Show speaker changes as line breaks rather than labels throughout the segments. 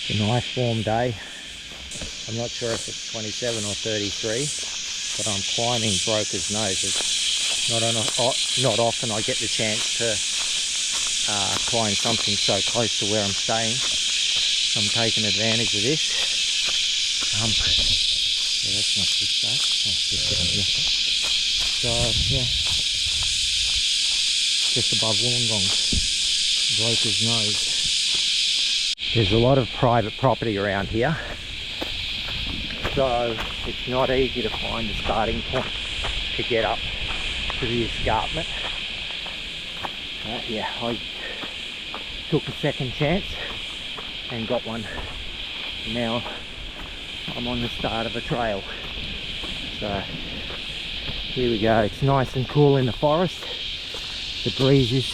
It's a nice warm day. I'm not sure if it's 27 or 33, but I'm climbing Broker's Nose. It's not often I get the chance to climb something so close to where I'm staying. So I'm taking advantage of this. Yeah, that's not too bad. So yeah, just above Wollongong, Broker's Nose. There's a lot of private property around here, so it's not easy to find a starting point to get up to the escarpment. Yeah, I took a second chance and got one. Now I'm on the start of a trail. So here we go. It's nice and cool in the forest. The breeze is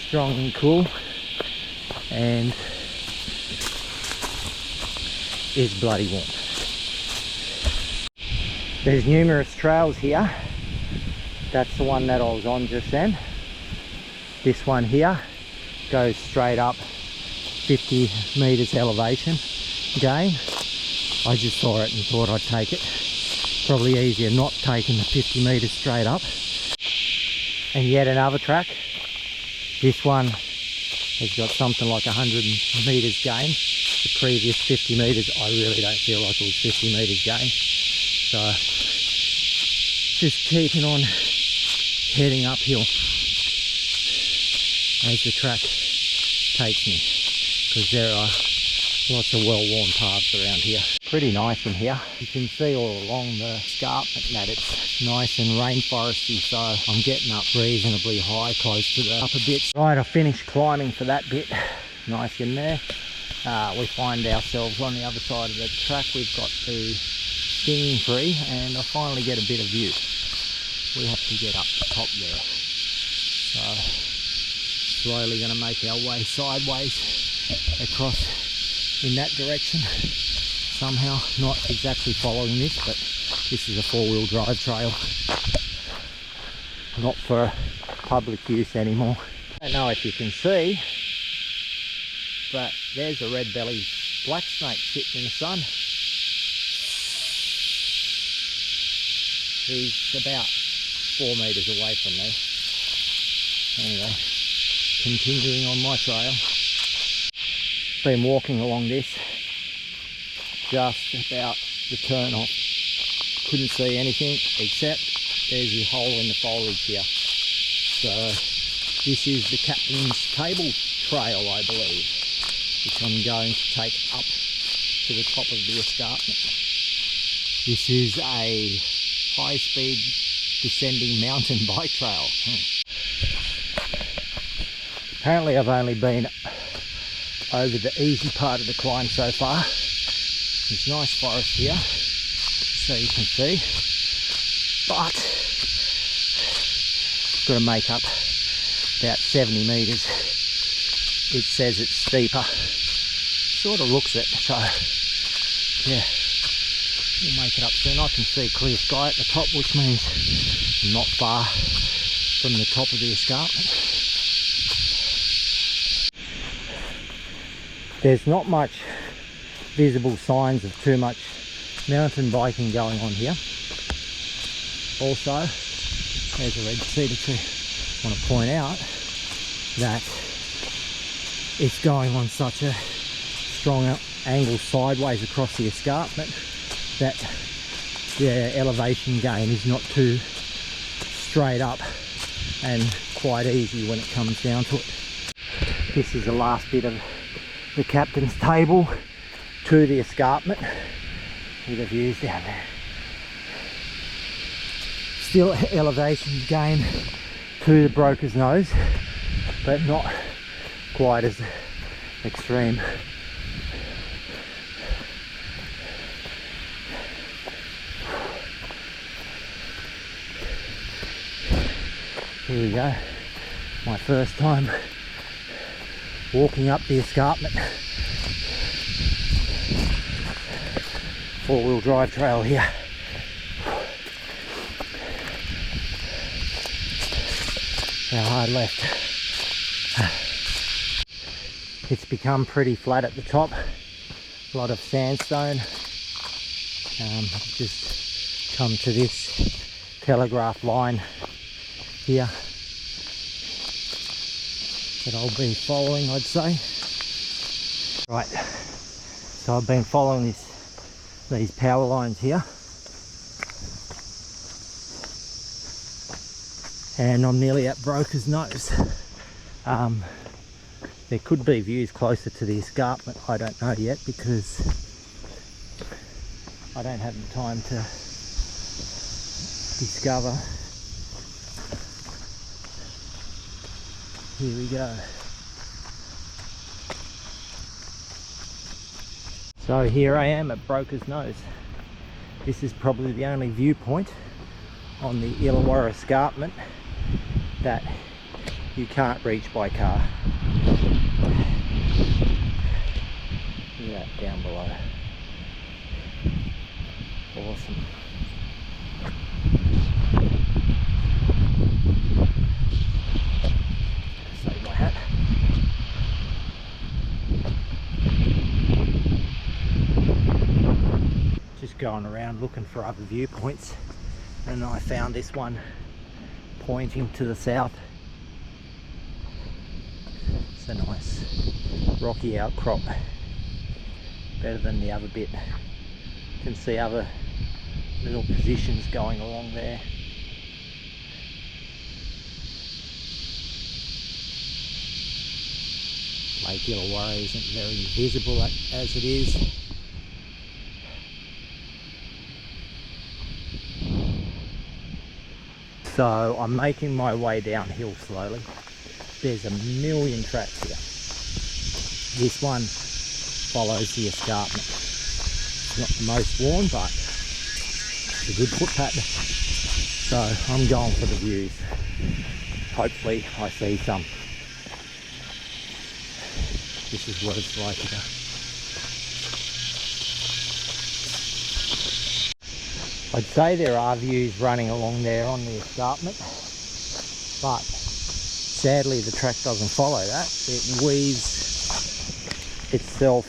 strong and cool, and it's bloody warm. There's numerous trails here. That's the one that I was on just then. This one here goes straight up 50 meters elevation gain. I just saw it and thought I'd take it. Probably easier not taking the 50 meters straight up. And yet another track. This one has got something like 100 meters gain. The previous 50 meters, I really don't feel like it was 50 meters gain. So just keeping on heading uphill as the track takes me, because there are lots of well-worn paths around here. Pretty nice in here. You can see all along the escarpment that it's nice and rainforesty, so I'm getting up reasonably high, close to the upper bits. Right, I finished climbing for that bit. Nice in there. We find ourselves on the other side of the track. We've got the stinging tree, and I finally get a bit of view. We have to get up the top there. So slowly going to make our way sideways across in that direction. Somehow, not exactly following this, but this is a four-wheel drive trail. Not for public use anymore. I don't know if you can see, but there's a red-bellied black snake sitting in the sun. He's about 4 meters away from me. Anyway, continuing on my trail. Been walking along this, just about the turn off. Couldn't see anything except there's a hole in the foliage here. So this is the Captain's Table Trail, I believe, which I'm going to take up to the top of the escarpment. This is a high-speed descending mountain bike trail. Apparently I've only been over the easy part of the climb so far. There's nice forest here, so you can see, but got to make up about 70 meters. It says it's steeper, sort of looks it, so yeah, we'll make it up soon. I can see clear sky at the top, which means I'm not far from the top of the escarpment. There's not much visible signs of too much mountain biking going on here. Also, there's a red cedar tree. I want to point out that it's going on such a strong angle sideways across the escarpment that the elevation gain is not too straight up and quite easy when it comes down to it. This is the last bit of the Captain's Table to the escarpment with the views down there. Still elevation gain to the Broker's Nose, but not quite as extreme. Here we go, my first time walking up the escarpment. Four-wheel drive trail here. Now hard left. It's become pretty flat at the top, A lot of sandstone. Just come to this telegraph line here that I'll be following, I'd say. Right, so I've been following these power lines here, and I'm nearly at Broker's Nose. There could be views closer to the escarpment, I don't know yet, because I don't have the time to discover. Here we go. So here I am at Broker's Nose. This is probably the only viewpoint on the Illawarra Escarpment that you can't reach by car. Look at that down below. Awesome. Save my hat. Just going around looking for other viewpoints, and I found this one pointing to the south. It's a nice rocky outcrop, better than the other bit. You can see other little positions going along there. Lake Illawarra isn't very visible as it is. So I'm making my way downhill slowly. There's a million tracks here. This one follows the escarpment. It's not the most worn, but it's a good foot pattern. So I'm going for the views. Hopefully I see some. This is what it's like here. I'd say there are views running along there on the escarpment, but sadly the track doesn't follow that. It weaves itself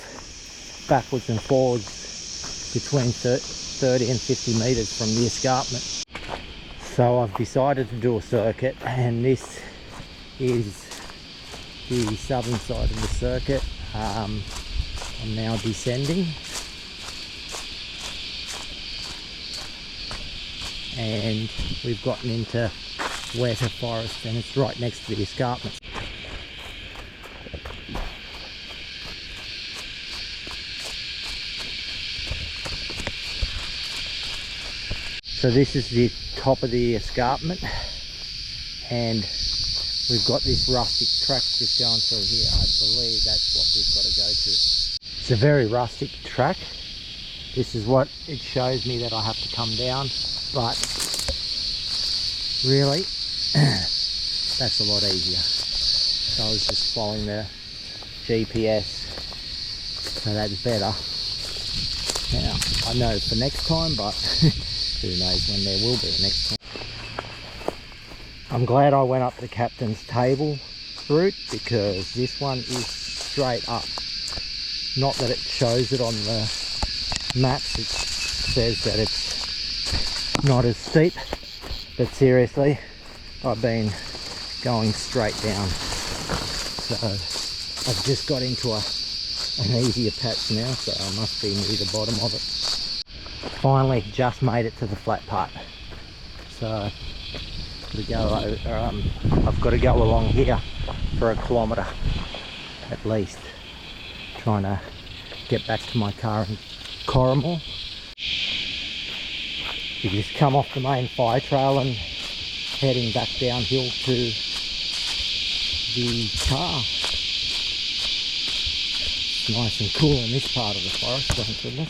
backwards and forwards between 30 and 50 metres from the escarpment. So I've decided to do a circuit, and this is the southern side of the circuit. I'm now descending, and we've gotten into wetter forest, and it's right next to the escarpment. So this is the top of the escarpment, and we've got this rustic track just going through here. I believe that's what we've got to go to. It's a very rustic track. This is what it shows me that I have to come down, but really that's a lot easier. So I was just following the GPS, so that's better. Now I know for next time, but who knows when there will be a next time. I'm glad I went up the captain's table route, because this one is straight up. Not that it shows it on the maps, it says that it's not as steep, but seriously, I've been going straight down. So I've just got into an easier patch now, so I must be near the bottom of it. Finally just made it to the flat part. So I've got to go along here for a kilometre at least, trying to get back to my car in Corrimal. You just come off the main fire trail and heading back downhill to the car. It's nice and cool in this part of the forest, thank goodness.